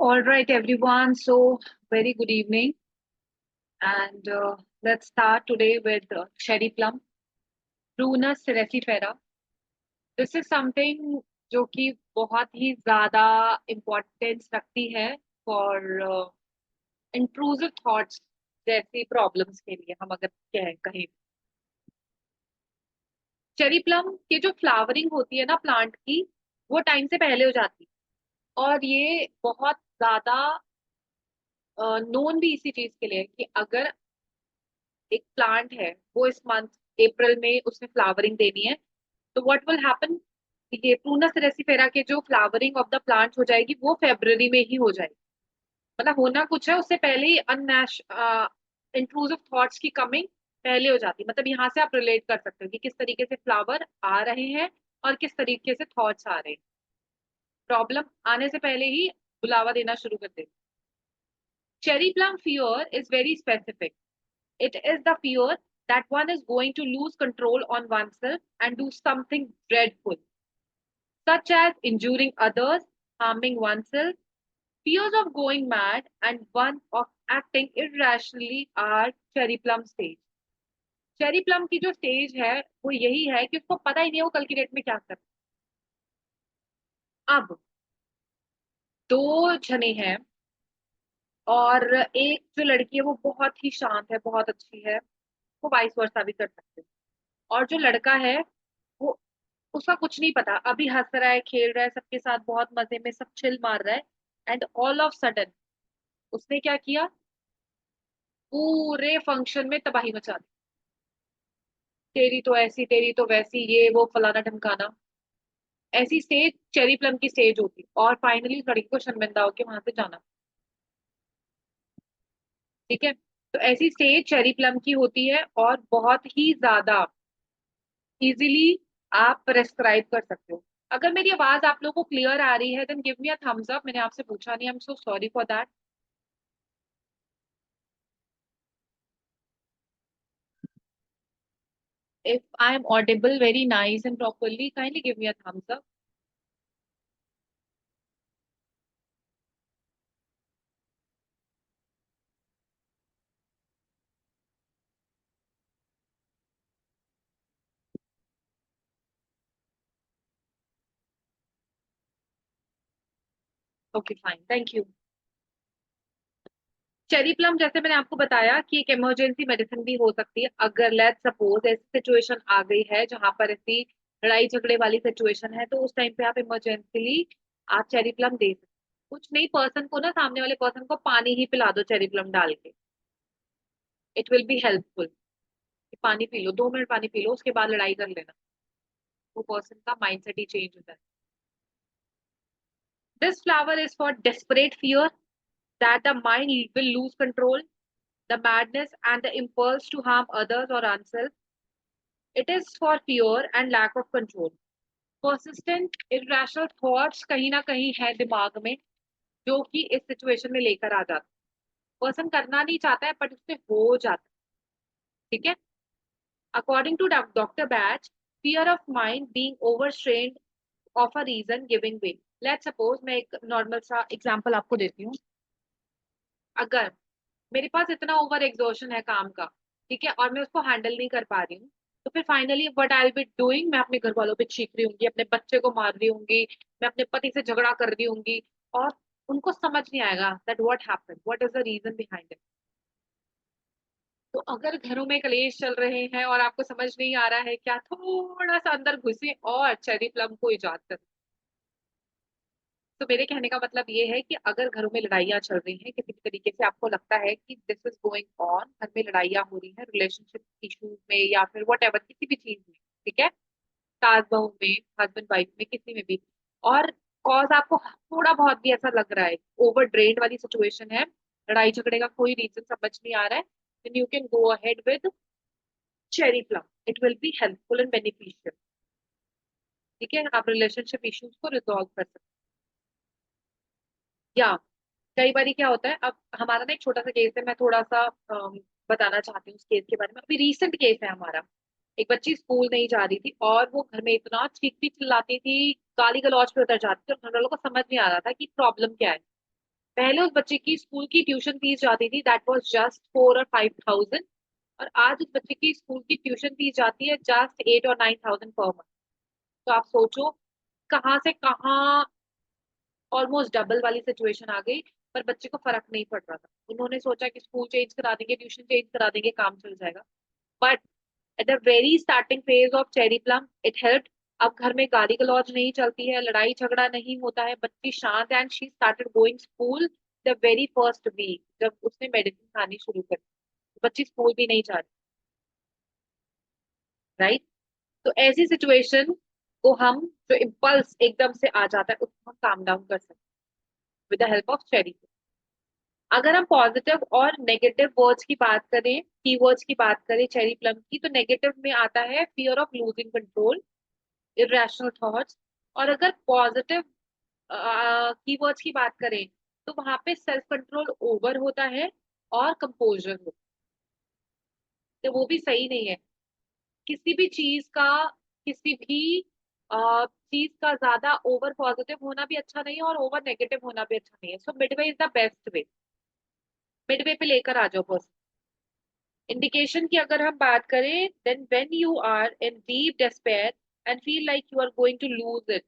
All right, everyone. So, very good evening, and let's start today with cherry plum, Prunus raceifera. This is something जो कि बहुत ही ज़्यादा importance रखती है for intrusive thoughts जैसी problems के लिए हम अगर कहें चेरी प्लम की जो फ्लावरिंग होती है ना प्लांट की वो टाइम से पहले हो जाती है और ये बहुत ज़्यादा नोन भी इसी चीज के लिए है कि अगर एक प्लांट है वो इस मंथ अप्रैल में उसने फ्लावरिंग देनी है तो व्हाट विल हैपन ये प्रूनस रेसिफेरा के जो फ्लावरिंग ऑफ द प्लांट हो जाएगी वो फेब्रुअरी में ही हो जाएगी। मतलब होना कुछ है उससे पहले ही अननेश इंट्रूसिव थॉट्स की कमिंग पहले हो जाती है। मतलब यहाँ से आप रिलेट कर सकते हो कि किस तरीके से फ्लावर आ रहे हैं और किस तरीके से थॉट्स आ रहे हैं। प्रॉब्लम आने से पहले ही बुलावा देना शुरू कर देते। Cherry plum fear is very specific. It is the fear that one is going to lose control on oneself and do something dreadful, such as injuring others, harming oneself. Fears of going mad and one of acting irrationally are cherry plum stage. Cherry plum की जो stage है वो यही है कि उसको पता ही नहीं है वो कल की डेट में क्या कर। अब दो जने हैं और एक जो लड़की है वो बहुत ही शांत है, बहुत अच्छी है, वो वाइस वर्सा भी कर सकते हैं। और जो लड़का है वो उसका कुछ नहीं पता, अभी हंस रहा है, खेल रहा है, सबके साथ बहुत मजे में सब चिल मार रहा है। एंड ऑल ऑफ सडन उसने क्या किया, पूरे फंक्शन में तबाही मचा दी। तेरी तो ऐसी, तेरी तो वैसी, ये वो फलाना ढमकाना। ऐसी स्टेज चेरी प्लम की स्टेज होती और फाइनली लड़की को शर्मिंदा होके वहां से जाना। ठीक है, तो ऐसी स्टेज चेरी प्लम की होती है और बहुत ही ज्यादा इजीली आप प्रेस्क्राइब कर सकते हो। अगर मेरी आवाज आप लोगों को क्लियर आ रही है then give me a thumbs up. मैंने आपसे पूछा नहीं, I am so sorry for that. If I am audible very nice and properly, kindly give me a thumbs up. Okay, fine. Thank you. Cherry plum जैसे मैंने आपको बताया कि एक इमरजेंसी मेडिसिन भी हो सकती है। अगर लेट सपोज ऐसी सिचुएशन आ गई है जहां पर ऐसी लड़ाई झगड़े वाली सिचुएशन है तो उस टाइम पे आप इमरजेंसीली आप चेरी प्लम दे सकते हो। कुछ नहीं, पर्सन को ना, सामने वाले पर्सन को पानी ही पिला दो चेरी प्लम डाल के, इट विल बी हेल्पफुल। पानी पी लो, 2 मिनट पानी पी लो, उसके बाद लड़ाई कर लेना, वो पर्सन का माइंडसेट ही चेंज हो जाए। This flower is for desperate fear that the mind will lose control, the madness and the impulse to harm others or oneself. It is for fear and lack of control. Persistent, irrational thoughts कहीं ना कहीं है दिमाग में जो कि इस situation में लेकर आ जाता है। पर्सन करना नहीं चाहता है बट उससे हो जाता है। ठीक है, according to doctor Bach, fear of mind being overstrained of a reason giving way. Let suppose मैं एक नॉर्मल सा एग्जांपल आपको देती हूँ। अगर मेरे पास इतना ओवर एग्जॉशन है काम का, ठीक है, और मैं उसको हैंडल नहीं कर पा रही हूँ, तो फिर finally what I will be doing, मैं अपने घर वालों पे चीख रही होंगी, अपने बच्चे को मार रही होंगी, मैं अपने पति से झगड़ा कर रही होंगी और उनको समझ नहीं आएगा that what happened, what is the reason behind it. तो अगर घरों में कलेश चल रहे हैं और आपको समझ नहीं आ रहा है क्या, थोड़ा सा अंदर घुसे और चेरी प्लम को इजाद कर। तो मेरे कहने का मतलब ये है कि अगर घरों में लड़ाइयाँ चल रही हैं किसी भी तरीके से, आपको लगता है कि दिस इज गोइंग ऑन, घर में लड़ाइयाँ हो रही हैं रिलेशनशिप इश्यूज में या फिर वट एवर किसी भी चीज में, ठीक है, सास बहू में, हस्बैंड वाइफ में, किसी में भी, और कॉज आपको थोड़ा बहुत भी ऐसा लग रहा है ओवर ड्रेन वाली सिचुएशन है, लड़ाई झगड़े का कोई रीजन समझ नहीं आ रहा है, then you can go ahead with cherry plum. It will be helpful and beneficial. ठीक है, आप रिलेशनशिप इश्यूज को रिजॉल्व कर सकते हैं। या कई बार क्या होता है, अब हमारा ना एक छोटा सा केस है, मैं थोड़ा सा बताना चाहती हूँ उस केस के बारे में। अभी रीसेंट केस है हमारा। एक बच्ची स्कूल नहीं जा रही थी और वो घर में इतना चीखती चिल्लाती थी, गाली गलौज पे उतर जाती थी और घर वालों को समझ नहीं आ रहा था कि प्रॉब्लम क्या है। पहले उस बच्चे की स्कूल की ट्यूशन फीस जाती थी, दैट वाज जस्ट 4 और 5 थाउजेंड, और आज उस बच्चे की स्कूल की ट्यूशन फीस जाती है जस्ट 8 और 9 थाउजेंड पर मंथ। तो आप सोचो कहाँ से कहाँ ऑलमोस्ट डबल वाली सिचुएशन आ गई। पर बच्चे को फर्क नहीं पड़ रहा था, उन्होंने सोचा कि स्कूल चेंज करा देंगे, ट्यूशन चेंज करा देंगे, काम चल जाएगा। But at the very starting phase of cherry plum it help. अब घर में गाली गलौज नहीं चलती है, लड़ाई झगड़ा नहीं होता है, बच्ची शांत, and she started going school the very first week जब उसने मेडिसिन खानी शुरू कर दी। बच्ची स्कूल भी नहीं जा रही, राइट। तो ऐसी सिचुएशन को हम, जो इम्पल्स एकदम से आ जाता है, उसको हम काम डाउन कर सकते हैं with the help of cherry. अगर हम पॉजिटिव और नेगेटिव वर्ड्स की बात करें, कीवर्ड्स की बात करें चेरी प्लम की, तो नेगेटिव में आता है fear of losing control, irrational thoughts. और अगर पॉजिटिव कीवर्ड्स की बात करें, तो वहां पे सेल्फ कंट्रोल ओवर होता है और कंपोजर होता है, तो वो भी सही नहीं है। किसी भी चीज का, किसी भी चीज का ज्यादा ओवर पॉजिटिव होना भी अच्छा नहीं है और ओवर नेगेटिव होना भी अच्छा नहीं है। So midway is the best way. Midway पे लेकर आ जाओ पर्सन। इंडिकेशन की अगर हम बात करें, then when you are in deep despair and feel like you are going to lose it.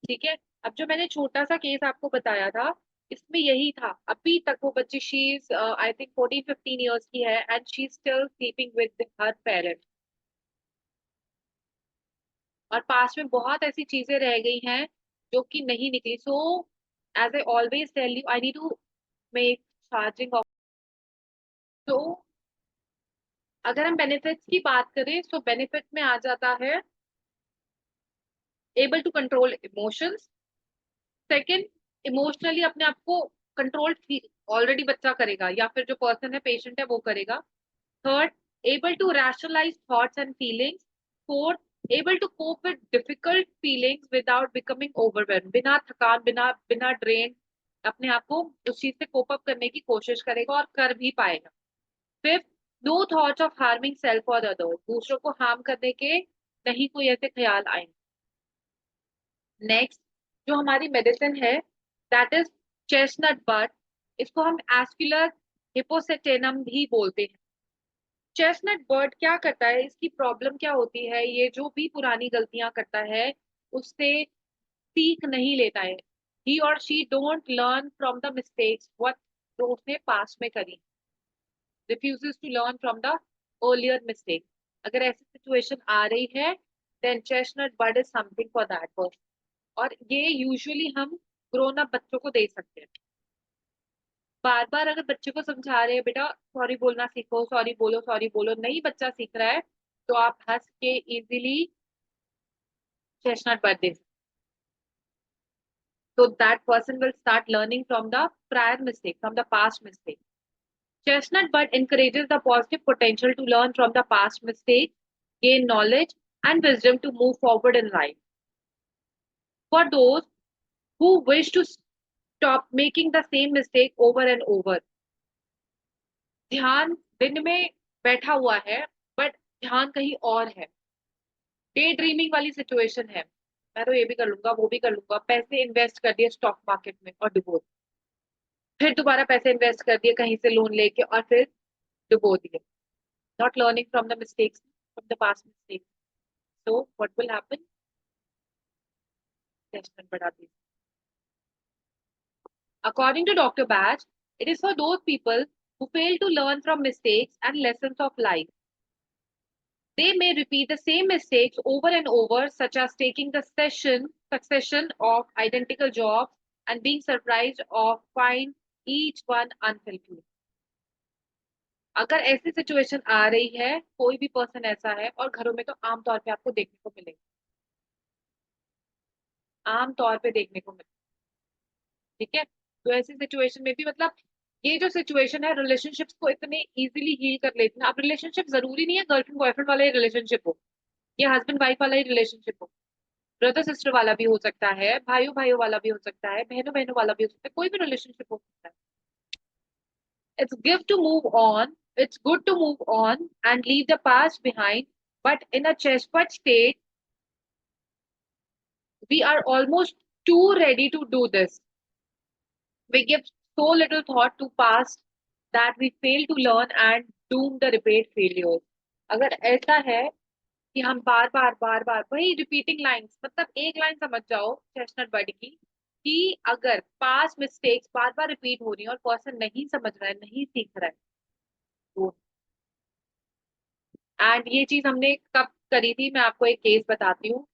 ठीक है। अब जो मैंने छोटा सा केस आपको बताया था, इसमें यही था। अभी तक वो बच्ची, she is I think 14-15 years की है, and she is still sleeping with her parent. और पास में बहुत ऐसी चीजें रह गई हैं जो कि नहीं निकली। So as I always tell you, I need to make charging off. तो अगर हम बेनिफिट्स की बात करें, तो बेनिफिट में आ जाता है able to control emotions. Second, emotionally अपने आप को कंट्रोल ऑलरेडी बच्चा करेगा, या फिर जो पर्सन है, पेशेंट है, वो करेगा। Third, able to rationalise thoughts and feelings. Fourth, able to cope with difficult feelings without becoming overwhelm, बिना थकान, बिना बिना ड्रेन, अपने आप को उस चीज से कोप अप करने की कोशिश करेगा और कर भी पाएगा। Fifth, no thoughts of harming self और अदर्स, दूसरों को हार्म करने के नहीं कोई ऐसे ख्याल आएंगे। नेक्स्ट, जो हमारी मेडिसिन है, दैट इज चेस्टनट बट। इसको हम एस्कुलर हिपोसेटेनम भी बोलते हैं। चेस्टनट बर्ड क्या करता है, इसकी प्रॉब्लम क्या होती है, ये जो भी पुरानी गलतियां करता है उससे सीख नहीं लेता है। ही और she don't learn from the mistakes what जो उसने पास्ट में करी, refuses to learn from the earlier mistake. अगर ऐसी सिचुएशन आ रही है, then chestnut bud is something for that person. और ये यूजुअली हम ग्रोन अप बच्चों को दे सकते हैं। बार बार अगर बच्चे को समझा रहे हैं, बेटा सॉरी बोलना सीखो, सॉरी बोलो, सॉरी बोलो, नहीं बच्चा सीख रहा है, तो आप हंस के इजीली चेस्टनट बर्ड दे सकते। So that person will start learning from the prior mistake, from the past mistake. Chestnut bud encourages the positive potential to learn from the past mistake, gain knowledge and wisdom to move forward in life. For those who wish to stop making the same mistake over and over, ध्यान दिन में बैठा हुआ है, but ध्यान कहीं और है। डे ड्रीमिंग वाली सिचुएशन है, मैं तो ये भी कर लूंगा, वो भी कर लूंगा, पैसे इन्वेस्ट कर दिए स्टॉक मार्केट में और डुबो, फिर दोबारा पैसे इन्वेस्ट कर दिए कहीं से लोन लेके और फिर डुबो दिए। Not learning from the mistakes, from the past mistakes. So what will happen, tension बढ़ा दी। According to Dr. Batch, it is for those people who fail to learn from mistakes and lessons of life. They may repeat the same mistakes over and over, such as taking the succession of identical jobs and being surprised of find each one unfulfilling. अगर ऐसी situation आ रही है, कोई भी person ऐसा है, और घरों में तो आमतौर पे आपको देखने को मिलेगा, आमतौर पे देखने को मिलेगा। ठीक है। तो ऐसी सिचुएशन में भी मतलब, ये जो सिचुएशन है रिलेशनशिप्स को इतने इजीली हील कर लेती है। अब रिलेशनशिप जरूरी नहीं है गर्लफ्रेंड बॉयफ्रेंड वाला ही रिलेशनशिप हो, या हस्बैंड वाइफ वाला ही रिलेशनशिप हो, ब्रदर सिस्टर वाला भी हो सकता है, भाइयों भाइयों वाला भी हो सकता है, बहनों बहनों वाला भी हो सकता है, कोई भी रिलेशनशिप हो सकता है। It's give to move on, it's good to move on and leave the past behind, but in a chestnut state we are almost too ready to do this. We give so little thought to past that we fail to learn and doom the repeat failures. अगर ऐसा है कि हम बार बार वही repeating lines, मतलब एक line समझ जाओ चेस्टनट बर्ड की, कि अगर पास्ट मिस्टेक्स बार बार रिपीट हो रही है और पर्सन नहीं समझ रहा है, नहीं सीख रहा है, तो एंड ये चीज हमने कब करी थी, मैं आपको एक केस बताती हूँ।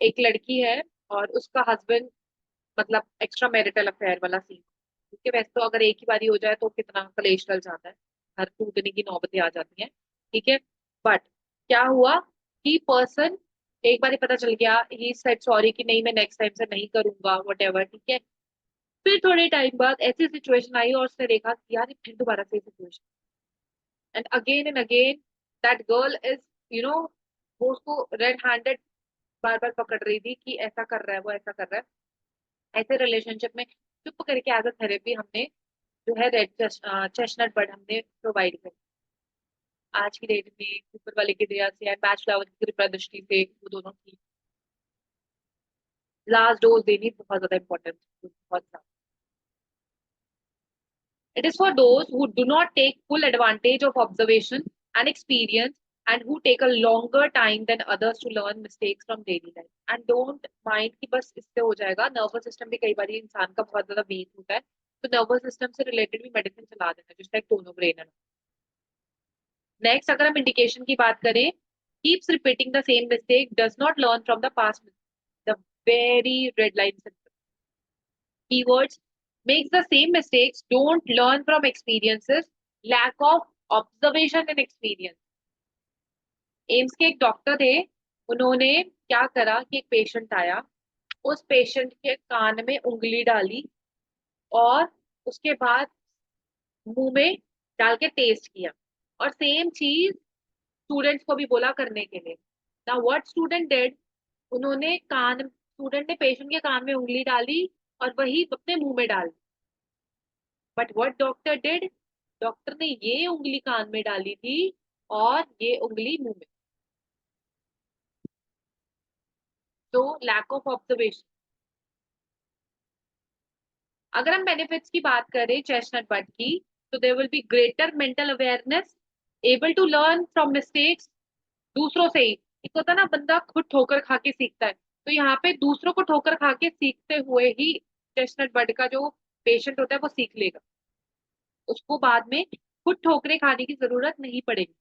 एक लड़की है और उसका हस्बैंड, मतलब एक्स्ट्रा मैरिटल अफेयर वाला सीन, क्योंकि वैसे तो अगर एक ही बारी हो जाए तो कितना कलेश चल जाता है, घर टूटने की नौबतें आ जाती हैं, ठीक है। बट क्या हुआ कि पर्सन, एक बार पता चल गया, ही सेड सॉरी कि नहीं मैं नेक्स्ट टाइम से नहीं करूंगा, वट एवर, ठीक है। फिर थोड़े टाइम बाद ऐसी सिचुएशन आई और उसने देखा कि यार ये फिर दोबारा से situation, and again that girl is, you know, वो उसको रेड हैंडेड बार बार पकड़ रही थी कि ऐसा कर रहा है, वो ऐसा कर रहा है। ऐसे रिलेशनशिप में चुप करके एज अ थेरेपी हमने जो है रेड चेस्टनट बर्ड हमने प्रोवाइड कर। आज की डेट में ऊपर वाले की दया से, मैच फ्लावर की कृपा दृष्टि से वो दोनों की लास्ट डोज देनी बहुत ज्यादा इंपॉर्टेंट, बहुत ज्यादा। It is for those who do not take full advantage of observation and experience, and who take a longer time than others to learn mistakes from daily life. And don't mind कि बस इससे हो जाएगा, nervous system भी कई बार इंसान का बहुत ज्यादा वीक होता है, तो नर्वस सिस्टम से रिलेटेड भी मेडिसिन चला देना, जिसका एक टोनो ब्रेन है। नेक्स्ट अगर हम इंडिकेशन की बात करें, keeps repeating the same mistake, does not learn from the past mistake. The very red line symptom. Keywords: makes the same mistakes, don't learn from experiences, lack of observation and experience. AIIMS के एक doctor थे, उन्होंने क्या करा कि एक patient आया, उस पेशेंट के कान में उंगली डाली और उसके बाद मुंह में डाल के टेस्ट किया, और सेम चीज स्टूडेंट्स को भी बोला करने के लिए। ना व्हाट स्टूडेंट डिड, उन्होंने कान, स्टूडेंट ने पेशेंट के कान में उंगली डाली और वही अपने मुंह में डाल। But what doctor did, doctor ने ये उंगली कान में डाली थी और ये उंगली मुंह में। तो लैक ऑफ ऑब्जर्वेशन। अगर हम बेनिफिट्स की बात करें चेस्टनट बट की, तो there will be greater mental awareness, able to learn from mistakes, दूसरों से ही। एक होता है ना बंदा खुद ठोकर खा के सीखता है, तो यहाँ पे दूसरों को ठोकर खा के सीखते हुए ही चेस्टनट बर्ड का जो पेशेंट होता है वो सीख लेगा, उसको बाद में खुद ठोकरें खाने की जरूरत नहीं पड़ेगी।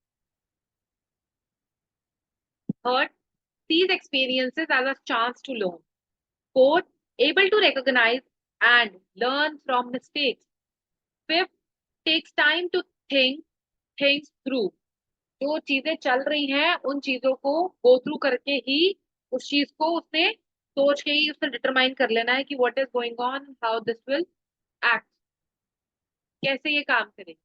Third, these experiences as a chance to learn. Fourth, able to recognize and learn from mistakes. Fifth, takes time to think things through. जो चीजें चल रही हैं उन चीजों को गो थ्रू करके ही उस चीज को उसने सोच के ही उसने डिटरमाइन कर लेना है कि what is going on, how this will act, कैसे ये काम करेगी,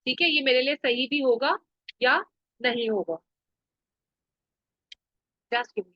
ठीक है, ये मेरे लिए सही भी होगा या नहीं होगा। Just give me.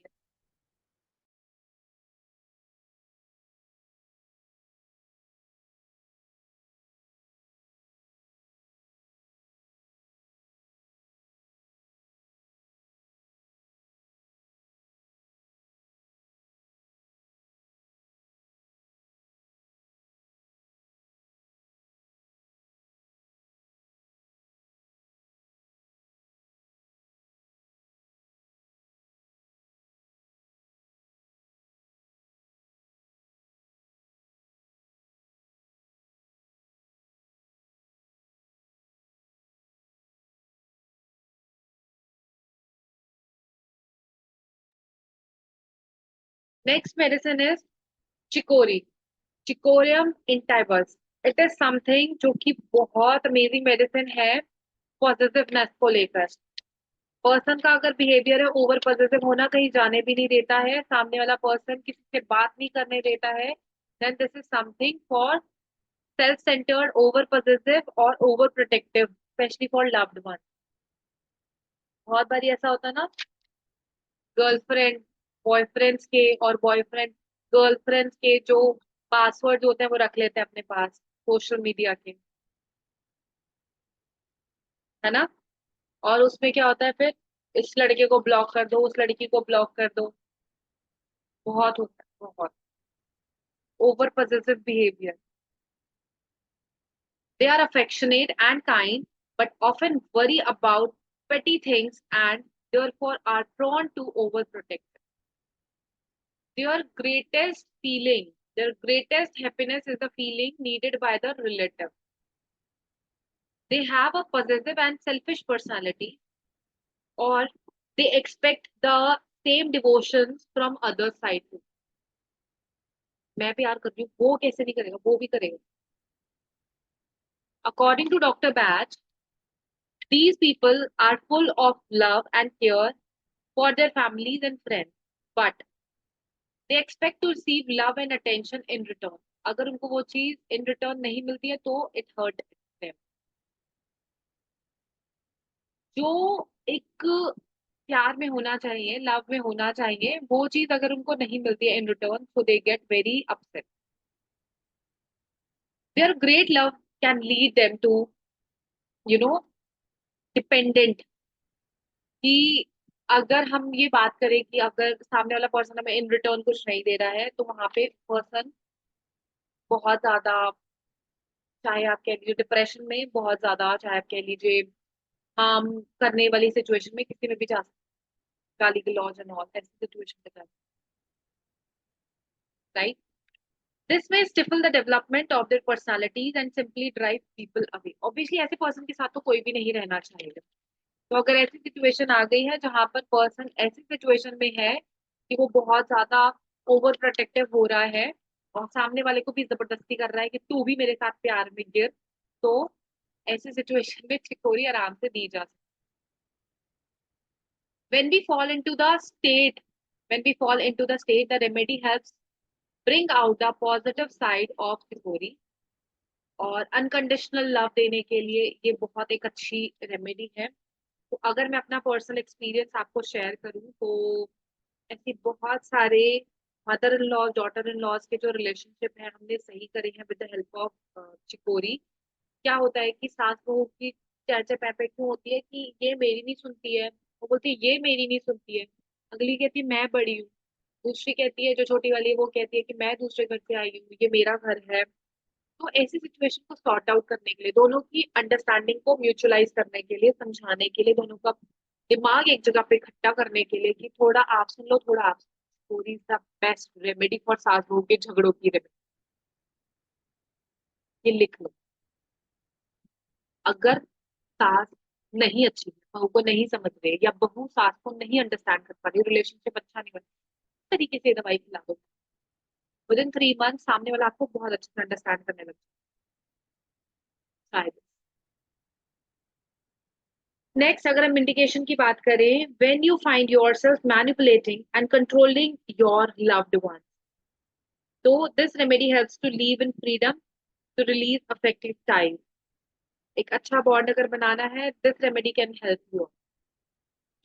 Next medicine is chicory, cichorium intybus. It is something जो कि बहुत अमेजिंग मेडिसिन है पॉजिटिवनेस को लेकर। पर्सन का अगर बिहेवियर है ओवर पॉजिटिव होना, कहीं जाने भी नहीं देता है, सामने वाला पर्सन किसी से बात नहीं करने देता है, then this is something for self centred, over positive और over protective, especially for loved one. बहुत बार ऐसा होता है ना, गर्लफ्रेंड बॉयफ्रेंड्स के और बॉयफ्रेंड गर्लफ्रेंड्स के जो पासवर्ड होते हैं वो रख लेते हैं अपने पास सोशल मीडिया के, है ना। और उसमें क्या होता है फिर, इस लड़के को ब्लॉक कर दो, उस लड़की को ब्लॉक कर दो, बहुत होता है बहुत। over possessive behavior. They are affectionate and kind, but often worry about petty things and therefore are prone to overprotect. Their greatest feeling, their greatest happiness is the feeling needed by the relative. They have a possessive and selfish personality, or they expect the same devotions from other side too. मैं प्यार कर रही हूँ, वो कैसे नहीं करेगा, वो भी करेगा. According to Dr. Batch, these people are full of love and care for their families and friends, but they expect to receive love and attention in return. अगर उनको वो चीज in return नहीं मिलती है तो it hurt them. जो एक प्यार में होना चाहिए, लव में होना चाहिए, वो चीज अगर उनको नहीं मिलती है in return, so they get very upset. Their great love can lead them to, you know, dependent. कि अगर हम ये बात करें कि अगर सामने वाला पर्सन हमें इन रिटर्न कुछ नहीं दे रहा है, तो वहां पे पर्सन बहुत ज्यादा, चाहे आप कह लीजिए डिप्रेशन में, बहुत ज्यादा, चाहे आप कह लीजिए हार्म करने वाली सिचुएशन में किसी में भी जा सकते, गाली गलौज एंड ऑल ऐसी सिचुएशन में जा, राइट. दिस में stifle the development of their personalities and simply drive people away. Obviously ऐसे पर्सन के साथ तो कोई भी नहीं रहना चाहिए. तो अगर ऐसी सिचुएशन आ गई है जहां पर पर्सन ऐसी सिचुएशन में है कि वो बहुत ज्यादा ओवर प्रोटेक्टिव हो रहा है और सामने वाले को भी जबरदस्ती कर रहा है कि तू भी मेरे साथ प्यार में गिर, तो ऐसी सिचुएशन में चिकोरी आराम से दी जा सकती. when we fall into the state when we fall into the state, the remedy helps bring out the positive side of chicory. और अनकंडीशनल लव देने के लिए ये बहुत एक अच्छी रेमेडी है. तो अगर मैं अपना पर्सनल एक्सपीरियंस आपको शेयर करूं, तो ऐसे बहुत सारे mother in law daughter in laws के जो रिलेशनशिप है हमने सही करे हैं with the help of chicory. क्या होता है कि सास बहू की चर्चा पैपे क्यों होती है कि ये मेरी नहीं सुनती है, वो बोलती है ये मेरी नहीं सुनती है, अगली कहती है मैं बड़ी हूँ, दूसरी कहती है, जो छोटी वाली है वो कहती है कि मैं दूसरे घर से आई हूँ, ये मेरा घर है. तो ऐसी सिचुएशन को सॉर्ट आउट करने के लिए, दोनों की अंडरस्टैंडिंग को म्यूचुअलाइज करने के लिए, समझाने के लिए, दोनों का दिमाग एक जगह पे इकट्ठा करने के लिए कि थोड़ा आप सुन लो, थोड़ा आप story is the best remedy for सास बहू के झगड़ों की रेमेडी. ये लिख लो. अगर सास नहीं अच्छी है, बहू को नहीं समझ रहे, या बहू सास को नहीं अंडरस्टैंड कर पा रही, रिलेशनशिप अच्छा नहीं बन रहा, तरीके से दवाई खिला दो. विद इन 3 मंथ सामने वाला आपको बहुत अच्छे से अंडरस्टैंड करने लग जाए. नेक्स्ट अगर हम इंडिकेशन की बात करें, when you find yourself manipulating and controlling your loved one, तो this remedy helps to leave in freedom to release affective time. एक अच्छा बॉन्ड अगर बनाना है, this remedy can help you.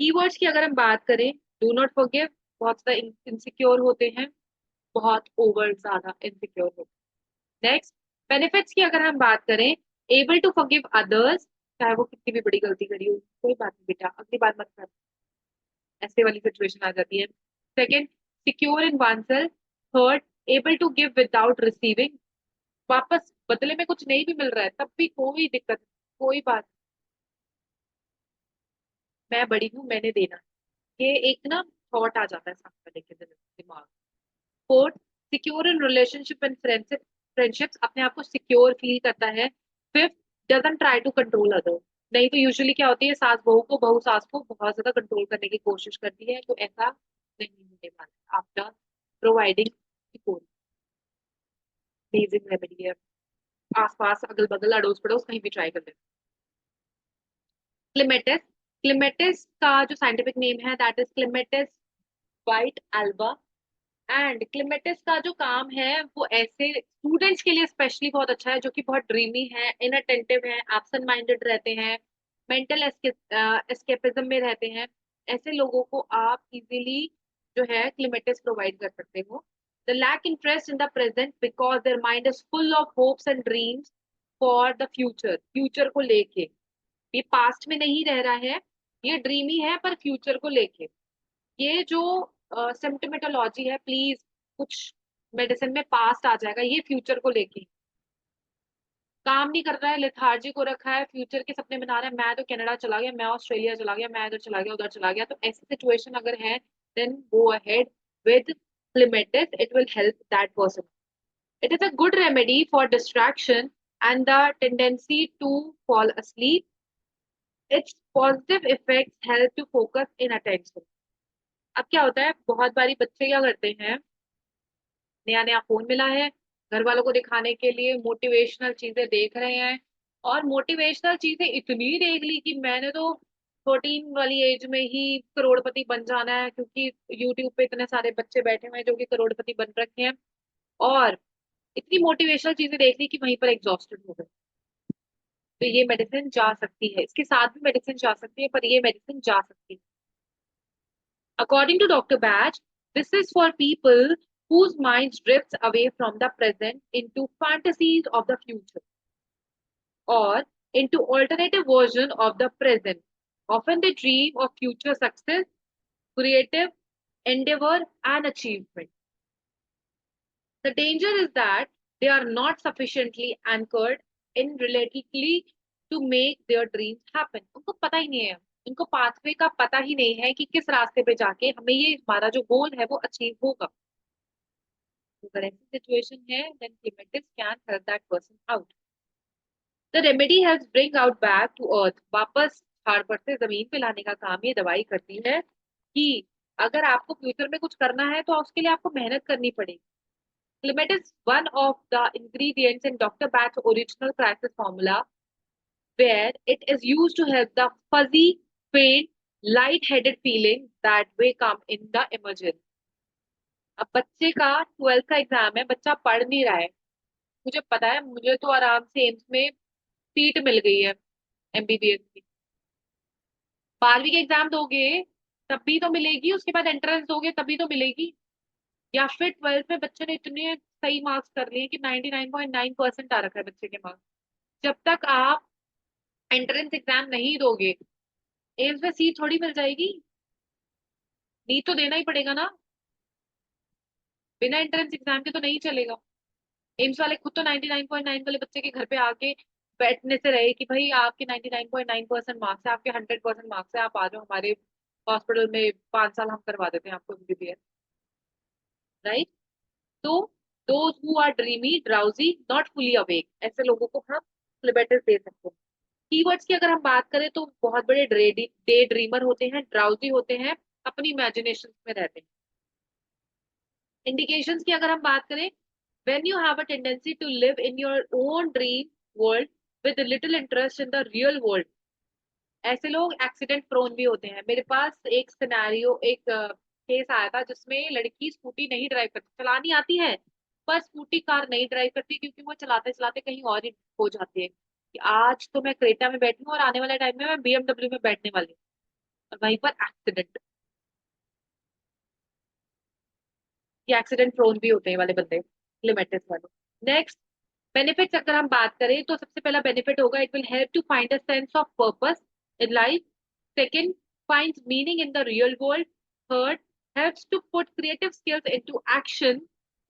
Keywords की अगर हम बात करें, डू नॉट फॉरगिव, बहुत ज्यादा इनसिक्योर होते हैं, बहुत ओवर ज्यादा इनसिक्योर होते हैं. नेक्स्ट बेनिफिट्स की अगर हम बात करें, एबल टू फॉरगिव अदर्स, चाहे वो कितनी भी बड़ी गलती करी हो, कोई बात नहीं बेटा, अगली बार मत कर, ऐसे वाली सिचुएशन आ जाती है. Second, secure in one self. Third, able to give without receiving, वापस बदले में कुछ नहीं भी मिल रहा है तब भी कोई दिक्कत, कोई बात, मैं बड़ी हूँ मैंने देना, ये एक ना थॉट आ जाता है सामने वाले के दिमाग. Fourth, secure in relationship and friendships, अपने आप को सिक्योर फील करता है. Fifth, doesn't try to control other. नहीं तो यूजुअली क्या होती है, सास बहू को, बहू सास को बहुत ज्यादा कंट्रोल करने की कोशिश करती है, तो ऐसा नहीं होने वाला after providing secure. Amazing remedy है, आसपास अगल बगल अड़ोस पड़ोस कहीं भी ट्राई कर ले. क्लेमेटिस, क्लेमेटिस का जो साइंटिफिक नेम है that is clematis white Elba. And clematis का जो काम है वो ऐसे स्टूडेंट्स के लिए स्पेशली बहुत अच्छा है जो कि बहुत ड्रीमी है, इनअटेंटिव है, एब्सेंट माइंडेड रहते हैं, मेंटल एस्केपिज्म में रहते हैं. ऐसे लोगों को आप इजीली जो है क्लेमेटिस प्रोवाइड कर सकते हो. The lack interest in the present because their mind is full of hopes and dreams for the future. Future को लेके, ये पास्ट में नहीं रह रहा है, ये ड्रीमी है पर फ्यूचर को लेके. ये जो सिम्टोमेटोलॉजी है, प्लीज कुछ मेडिसिन में पास्ट आ जाएगा, ये फ्यूचर को लेके काम नहीं कर रहा है, लेथार्जी को रखा है, फ्यूचर के सपने बना रहा है, मैं तो कनाडा चला गया, मैं ऑस्ट्रेलिया चला गया, मैं इधर चला गया, उधर चला गया। तो ऐसी सिचुएशन अगर है, then go ahead with clematis, it will help that person. It is a good remedy for distraction and the tendency to fall asleep. Its positive effects help to focus in attention. अब क्या होता है, बहुत बारी बच्चे क्या करते हैं, नया नया फोन मिला है, घर वालों को दिखाने के लिए मोटिवेशनल चीजें देख रहे हैं, और मोटिवेशनल चीजें इतनी देख ली कि मैंने तो 14 वाली एज में ही करोड़पति बन जाना है, क्योंकि यूट्यूब पे इतने सारे बच्चे बैठे हुए हैं जो कि करोड़पति बन रखे हैं। और इतनी मोटिवेशनल चीजें देख ली कि वहीं पर एग्जॉस्टेड हो गए। तो ये मेडिसिन जा सकती है, इसके साथ भी मेडिसिन जा सकती है, पर ये मेडिसिन जा सकती है। According to Dr. Batch, this is for people whose minds drifts away from the present into fantasies of the future or into alternative version of the present. Often they dream of future success, creative endeavor, and achievement. The danger is that they are not sufficiently anchored in relatively to make their dreams happen. उनको पता ही नहीं है, उनको pathway का पता ही नहीं है कि किस रास्ते पे जाके हमें ये हमारा जो गोल है वो अचीव होगा। अगर ऐसी सिचुएशन है, then climatics can help that person out. The remedy helps bring out back to earth. वापस झाड़ पर से जमीन पे लाने का काम ये दवाई करती है कि अगर आपको फ्यूचर में कुछ करना है तो उसके लिए आपको मेहनत करनी पड़ेगी। Clement is one of the ingredients in Dr. Bat's original crisis formula, where it is used to help the fuzzy, faint, light-headed feeling that may come in the emergency. अब बच्चे का 12th का एग्जाम है, बच्चा पढ़ नहीं रहा है, मुझे पता है, मुझे तो आराम से एम्स में सीट मिल गई है एमबीबीएस की। 12वीं के एग्जाम दोगे तब भी तो मिलेगी, उसके बाद एंट्रेंस दोगे तभी तो मिलेगी। या फिर 12th में बच्चे ने इतने सही मार्क्स कर लिए कि 99.9% आ रखा है बच्चे के मार्क्स, जब तक आप एंट्रेंस एग्जाम नहीं दोगे एम्स में सीट थोड़ी मिल जाएगी, नीट तो देना ही पड़ेगा ना, बिना एंट्रेंस एग्जाम के तो नहीं चलेगा। एम्स वाले खुद तो 99.9 वाले बच्चे के घर पे आके बैठने से रहे कि भाई आपके 99.9% मार्क्स है, आपके 100% मार्क्स है, आप आ जाओ हमारे हॉस्पिटल में, 5 साल हम करवा देते हैं आपको एमबीबीएस, राइट। तो those who are dreamy drowsy not fully awake, ऐसे लोगों को हम फ्लिबेटिस दे सकते हैं। कीवर्ड्स की अगर हम बात करें तो बहुत बड़े डे ड्रीमर होते हैं, ड्राउजी होते हैं, अपनी इमेजिनेशन में रहते हैं। इंडिकेशंस की अगर हम बात करें, when you have a tendency to live in your own dream world with little interest in the real world, ऐसे लोग एक्सीडेंट प्रोन भी होते हैं। मेरे पास एक सिनेरियो, एक केस आया था जिसमें लड़की स्कूटी नहीं ड्राइव करती, चलानी आती है पर स्कूटी कार नहीं ड्राइव करती, क्योंकि वो चलाते चलाते कहीं और ही हो जाती है कि आज तो मैं क्रेटा में बैठी हूँ और आने वाले टाइम में मैं बीएमडब्ल्यू में बैठने वाली हूँ, और वहीं पर एक्सीडेंट। ये एक्सीडेंट प्रोन भी होते हैं वाले बंदे, लिमिटेड वाले। नेक्स्ट, बेनिफिट्स अगर हम बात करें तो सबसे पहला बेनिफिट होगा, it will help to find a sense of purpose in life. Second, finds meaning in the real world. Third, helps to put creative skills into action.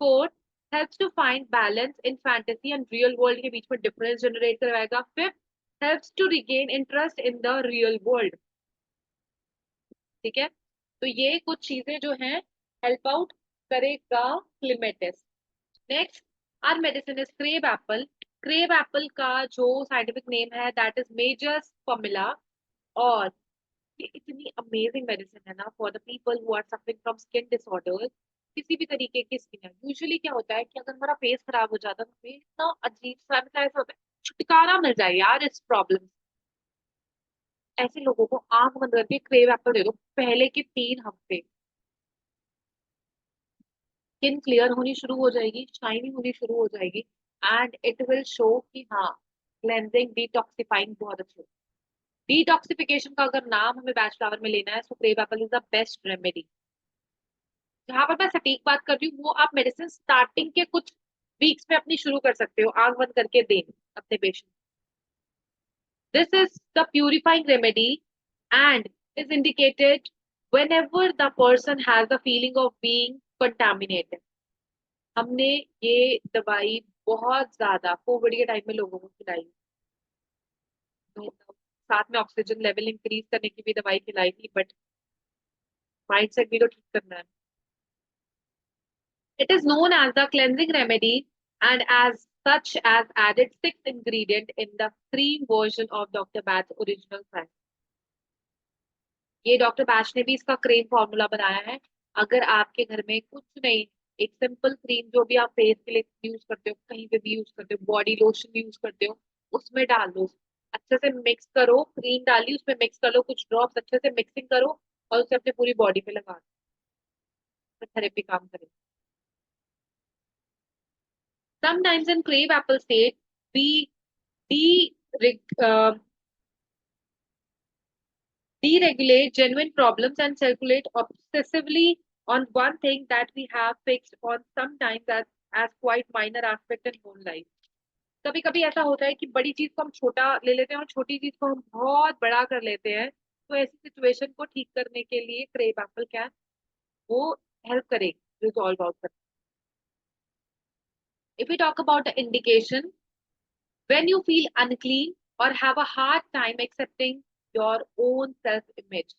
Fourth, helps to find balance in fantasy and real world के बीच में difference generate करवाएगा। Fifth, helps to regain interest in the real world। ठीक है, तो ये कुछ चीजें जो हैं हेल्प आउट करेगा clematis. Next, our medicine is crab apple. Crab apple का जो साइंटिफिक नेम है दैट इज मेजर्स फॉर्मूला। और ये इतनी अमेजिंग मेडिसिन है ना for the people who are suffering from skin disorders, किसी भी तरीके की स्किन है। यूजुअली क्या होता है कि अगर हमारा फेस खराब हो जाता है तो हमें इतना अजीब सा ऐसा होता है, छुटकारा मिल जाए यार इस प्रॉब्लम। ऐसे लोगों को आंख बंद करके क्रेव एप्पल दे दो, पहले के 3 हफ्ते स्किन क्लियर होनी शुरू हो जाएगी, शाइनिंग होनी शुरू हो जाएगी, एंड इट विल शो कि हाँ क्लेंजिंग डिटॉक्सिफाइंग बहुत अच्छे। डिटॉक्सिफिकेशन का अगर नाम हमें बैच फ्लावर में लेना है तो crave Apple is the best remedy. जहां पर मैं सटीक बात कर रही हूँ वो आप मेडिसिन स्टार्टिंग के कुछ वीक्स में अपनी शुरू कर सकते हो, आंख बंद करके दें अपने patient. This is the purifying remedy and is indicated whenever the person has the feeling of being contaminated. हमने ये दवाई बहुत ज्यादा कोविड के टाइम में लोगों को खिलाई, तो साथ में ऑक्सीजन लेवल इंक्रीज करने की भी दवाई खिलाई थी, बट माइंडसेट भी तो ठीक करना है। It is known as the cleansing remedy and as such as added sixth ingredient in the cream version of Dr. Bath's original science. ये डॉक्टर बैच ने भी इसका क्रीम फॉर्मूला बनाया है। अगर आपके घर में कुछ नहीं, एक सिंपल क्रीम जो भी आप फेस के लिए यूज करते हो, कहीं पे भी यूज करते हो, बॉडी लोशन यूज करते हो, उसमें डाल दो, अच्छे से मिक्स करो, क्रीम डाली उसमें मिक्स कर लो, कुछ ड्रॉप्स अच्छे से मिक्सिंग करो और उसे अपनी पूरी बॉडी पे लगा दो, थेरेपी काम करेगी। Sometimes in crave apple state, we de uh, deregulate genuine problems and circulate obsessively on one thing that we have fixed on sometimes as quite minor aspect in whole life. कभी कभी ऐसा होता है कि बड़ी चीज को हम छोटा ले लेते हैं और छोटी चीज को हम बहुत बड़ा कर लेते हैं, तो ऐसी सिचुएशन को ठीक करने के लिए क्रेव एप्पल क्या है, वो हेल्प करेगी रिजॉल्व आउट करने। If we talk about the indication, when you feel unclean or have a hard time accepting your own self image,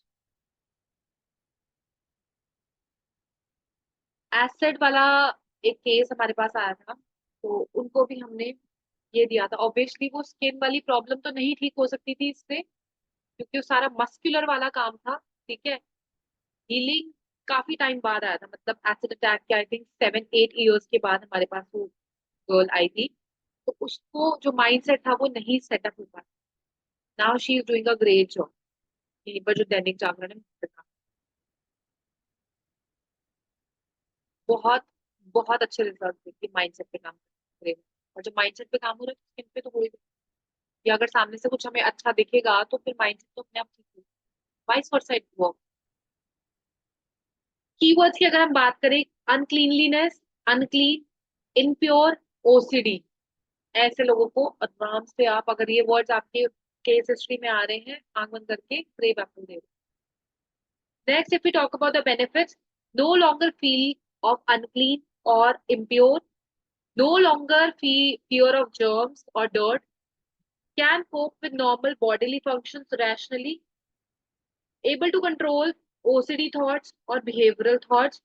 acid वाला एक केस हमारे पास आया था, तो उनको भी हमने ये दिया था। ऑब्वियसली वो स्किन वाली प्रॉब्लम तो नहीं ठीक हो सकती थी इससे, क्योंकि वो सारा मस्कुलर वाला काम था, ठीक है। हीलिंग काफी टाइम बाद आया था, मतलब एसिड अटैक के आई थिंक 7-8 ईयर्स के बाद हमारे पास वो गर्ल आई थी। तो उसको जो माइंड सेट था वो नहीं सेटअप हो पाया। Now she is doing a great job. यहीं पर जो दैनिक जागरण है, बहुत बहुत अच्छे रिजल्ट देती है माइंडसेट पे काम करने में। और जब माइंडसेट पे काम हो रहा है तो स्किन पे तो हो ही रहा है। या अगर सामने से कुछ हमें अच्छा दिखेगा तो फिर माइंडसेट तो अपने आप ठीक होगा। Vice versa it work. Keywords की अगर हम बात करें, अनक्लीनलीनेस, अनक्लीन, इनप्योर, ओसीडी, ऐसे लोगों को आराम से आप, अगर ये वर्ड्स आपके केस हिस्ट्री में आ रहे हैं, आंख बंद करके क्रेव एप्पल दे। Next, if we talk about the benefits, no longer feel of unclean और impure, no longer fear of germs or dirt, can cope with normal bodily functions rationally, able to control OCD thoughts or behavioral thoughts,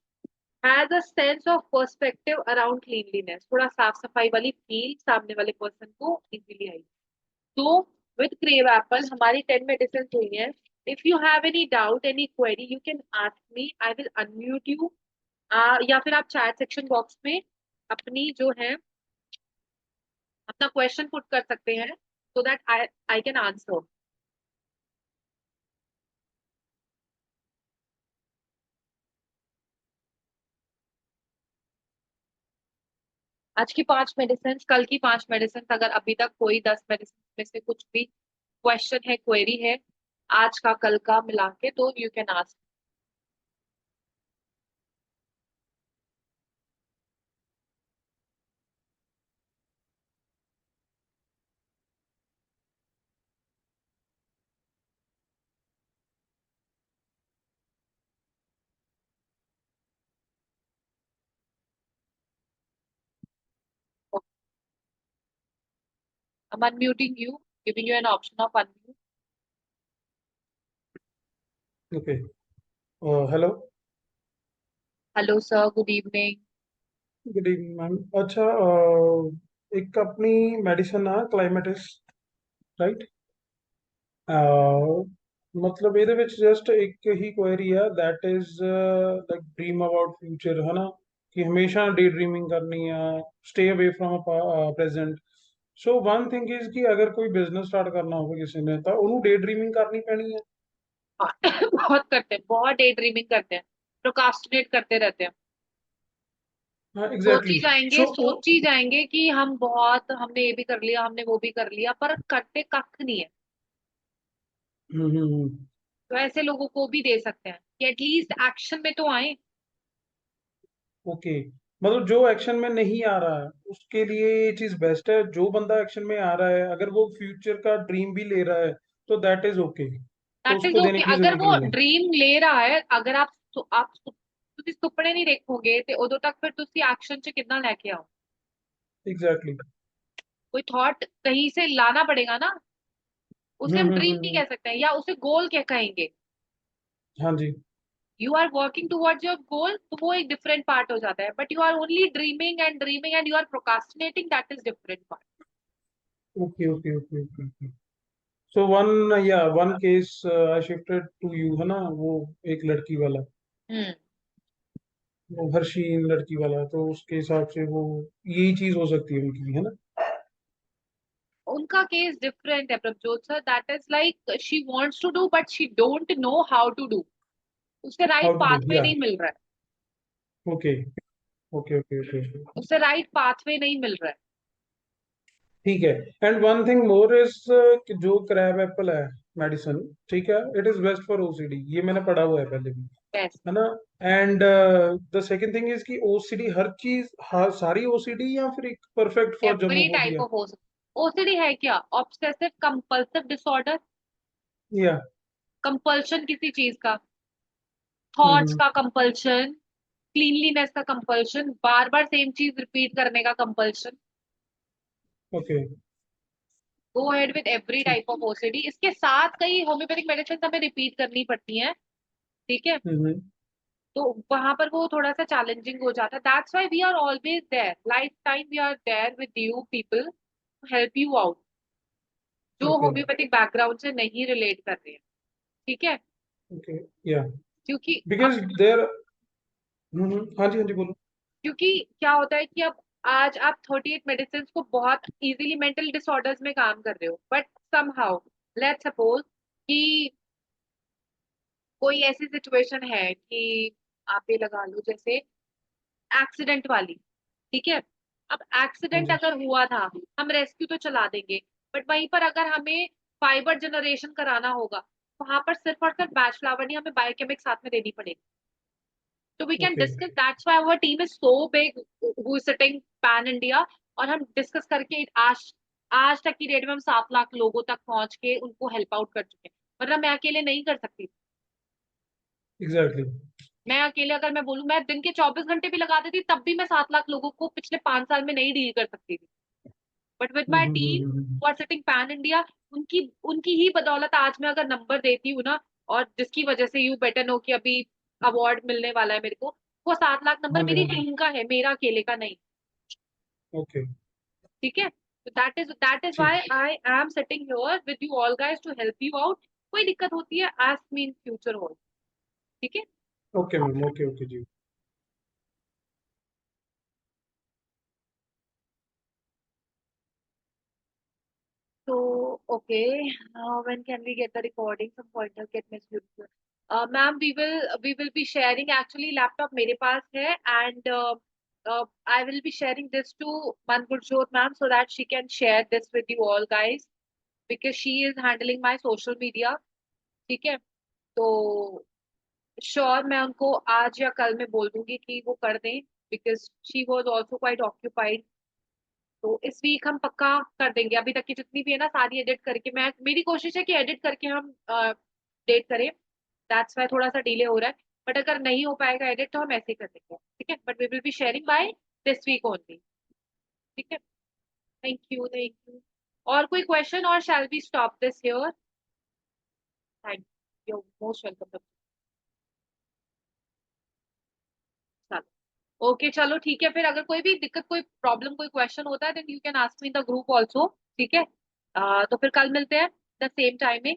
has a sense of perspective around cleanliness, थोड़ा साफ सफाई वाली feel सामने वाले person को easily आई। तो with crave Apple हमारी 10 medicine हुई हैं। If you have any doubt, any query, you can ask me, I will unmute you, या फिर आप चैट सेक्शन बॉक्स में अपनी जो है अपना क्वेश्चन पुट कर सकते हैं, so that I can answer. आज की 5 मेडिसिन, कल की 5 मेडिसिन, अगर अभी तक कोई 10 मेडिसिन में से कुछ भी क्वेश्चन है, क्वेरी है, आज का कल का मिला के, तो you can ask. I'm unmuting you, giving you an option of unmute. Okay. Hello. Hello sir, good evening. Good evening ma'am. अच्छा, एक अपनी मेडिसिन है क्लाइमेटिस, राइट? मतलब ਇਹਦੇ ਵਿੱਚ ਜਸਟ ਇੱਕ ਹੀ ਕੁਐਰੀ ਹੈ, that is like dream about future, है ना? कि हमेशा डे ड्रीमिंग करनी है, stay away from present. So one thing is कि अगर कोई बिजनेस स्टार्ट करना होगा किसी ने, तो ਉਹਨੂੰ डे ड्रीमिंग करनी पैनी है। बहुत करते हैं, बहुत डे ड्रीमिंग करते हैं, प्रोकास्टिनेट करते रहते हैं। हाँ सोच एग्जैक्टली। ही जाएंगे, सो सोच ही जाएंगे कि हम बहुत, हमने ये भी कर लिया, हमने वो भी कर लिया, पर करते कख नहीं है। तो ऐसे लोगों को भी दे सकते हैं कि एटलीस्ट एक्शन में तो आए। ओके। मतलब जो एक्शन में नहीं आ रहा है उसके लिए ये चीज बेस्ट है। जो बंदा एक्शन में आ रहा है, अगर वो फ्यूचर का ड्रीम भी ले रहा है, तो दैट इज ओके, तो दैट इज उसको देने ओके। की अगर जरूरत वो नहीं है। ड्रीम ले रहा है, अगर आप ਤੁਸੀਂ ਸੁਪਨੇ ਨਹੀਂ ਦੇਖੋਗੇ ਤੇ ਉਦੋਂ ਤੱਕ ਫਿਰ ਤੁਸੀਂ ਐਕਸ਼ਨ 'ਚ ਕਿੰਨਾ ਲੈ ਕੇ ਆਓ। एग्जैक्टली। कोई थॉट कहीं से लाना पड़ेगा ना, उसे हम ड्रीम नहीं हम्म। कह सकते हैं, या उसे गोल क्या कहेंगे। हाँ जी। You are working towards your goal, तो वो एक डिफरेंट पार्ट हो जाता है, but you are only dreaming and you are procrastinating, that is different part. Okay okay okay okay okay. So one, या one case I shifted to you, है ना, वो एक लड़की वाला, हम्म। वो हर्षीन लड़की वाला, तो उसके हिसाब से वो यही चीज हो सकती है उनकी, है ना। उनका केस डिफरेंट है Prabhjot sir, that is like she wants to do but she don't know how to do, उसे right how to do, pathway या। नहीं मिल रहा है। Okay okay okay okay. उसे राइट पाथवे नहीं मिल रहा है। ठीक है। And one thing more is, जो क्रैब एप्पल है मेडिसिन, ठीक है, it is best for OCD, ये मैंने पढ़ा हुआ है पहले भी, बेस्ट। है ना। And the second thing is कि ओसीडी हर चीज, हर सारी ओसीडी, या फिर एक perfect for every type germophobia. Of OCD है क्या, ऑब्सेसिव कंपल्सिव डिसऑर्डर, या। कंपल्शन किसी चीज का, थॉट्स हम्म। का कंपल्शन, क्लीनलीनेस का कंपल्शन, बार बार सेम चीज रिपीट करने का compulsion. Okay. Go ahead with every ठीक। टाइप ऑफ ओसीडी, इसके साथ कई होम्योपैथिक मेडिसिन हमें रिपीट करनी पड़ती हैं, ठीक है। हम्म। तो वहां पर वो थोड़ा सा चैलेंजिंग हो जाता है, that's why we are always there, life time we are there with you people, help you out, जो ओके होम्योपैथिक बैकग्राउंड से नहीं रिलेट कर रहे हैं, ठीक है। ओके। या। क्योंकि अब, बिकॉज देर। हाँ जी हाँ जी, बोलो। क्योंकि क्या होता है कि अब आज आप 38 मेडिसिन को बहुत इजीली मेंटल डिसऑर्डर्स में काम कर रहे हो, बट समहाउ लेट्स सपोज कि कोई ऐसी सिचुएशन है कि आप ये लगा लो जैसे एक्सीडेंट वाली, ठीक है। अब हाँ एक्सीडेंट जी। अगर हुआ था, हम रेस्क्यू तो चला देंगे, बट वहीं पर अगर हमें फाइबर जनरेशन कराना होगा, वहां पर सिर्फ और सिर्फ बैच फ्लावर नहीं, हमें बायोकेमिक साथ में देनी पड़ेगी। तो we can okay. Discuss, that's why our team is so big, who is sitting pan India, और हम डिस्कस करके आज आज तक की डेट में हम 7 लाख लोगों तक पहुंच के उनको हेल्प आउट कर चुके हैं, वरना मैं अकेले नहीं कर सकती। एग्जैक्टली। मैं अकेले अगर मैं बोलूं, मैं दिन के 24 घंटे भी लगा देती तब भी मैं 7 लाख लोगों को पिछले 5 साल में नहीं डील कर सकती थी, but with my team for sitting pan India, उनकी उनकी ही बदौलत आज मैं अगर नंबर देती हूँ ना, और जिसकी वजह से यू बेटर नो कि अभी अवार्ड मिलने वाला है मेरे को, वो 7 लाख नंबर हाँ जी मेरी हाँ जी। टीम का है, मेरा अकेले का नहीं, ओके। ठीक है। दैट इज ठीक। Why I am sitting here with you all guys to help you out. कोई दिक्कत होती है आस्क मी इन फ्यूचर हो, ठीक है। ओके मैम, ओके ओके जी। So, okay, when can we get the recording? Some pointer get misused. Ma'am, we will be sharing, actually laptop मेरे पास है, and I will be sharing this to Mangurjot ma'am so that she can share this with you all guys, because she is handling my social media, ठीक है। तो sure मैं उनको आज या कल में बोल दूंगी कि वो कर दें, because she was also quite occupied। तो इस वीक हम पक्का कर देंगे, अभी तक की जितनी भी है ना सारी एडिट करके, मैं मेरी कोशिश है कि एडिट करके हम डेट करें, दैट्स वाई थोड़ा सा डिले हो रहा है, बट अगर नहीं हो पाएगा एडिट तो हम ऐसे ही कर देंगे, ठीक है, but we will be sharing by this week only, ठीक है। Thank you, thank you. और कोई क्वेश्चन, और shall we stop this here. Thank you, most welcome. चलो ओके, चलो ठीक है, फिर अगर कोई भी दिक्कत, कोई प्रॉब्लम, कोई क्वेश्चन होता है, then you can ask me in the group also, ठीक है। तो फिर कल मिलते हैं द सेम टाइमिंग।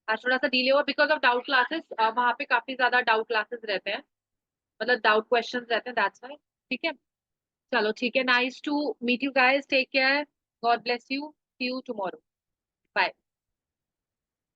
आज थोड़ा सा डिले हुआ बिकॉज ऑफ डाउट क्लासेस, वहाँ पे काफी ज्यादा डाउट क्लासेस रहते हैं, मतलब डाउट क्वेश्चन रहते हैं, दैट्स वाई, ठीक है। चलो ठीक है, nice to meet you guys, take care, God bless you, see you tomorrow, bye.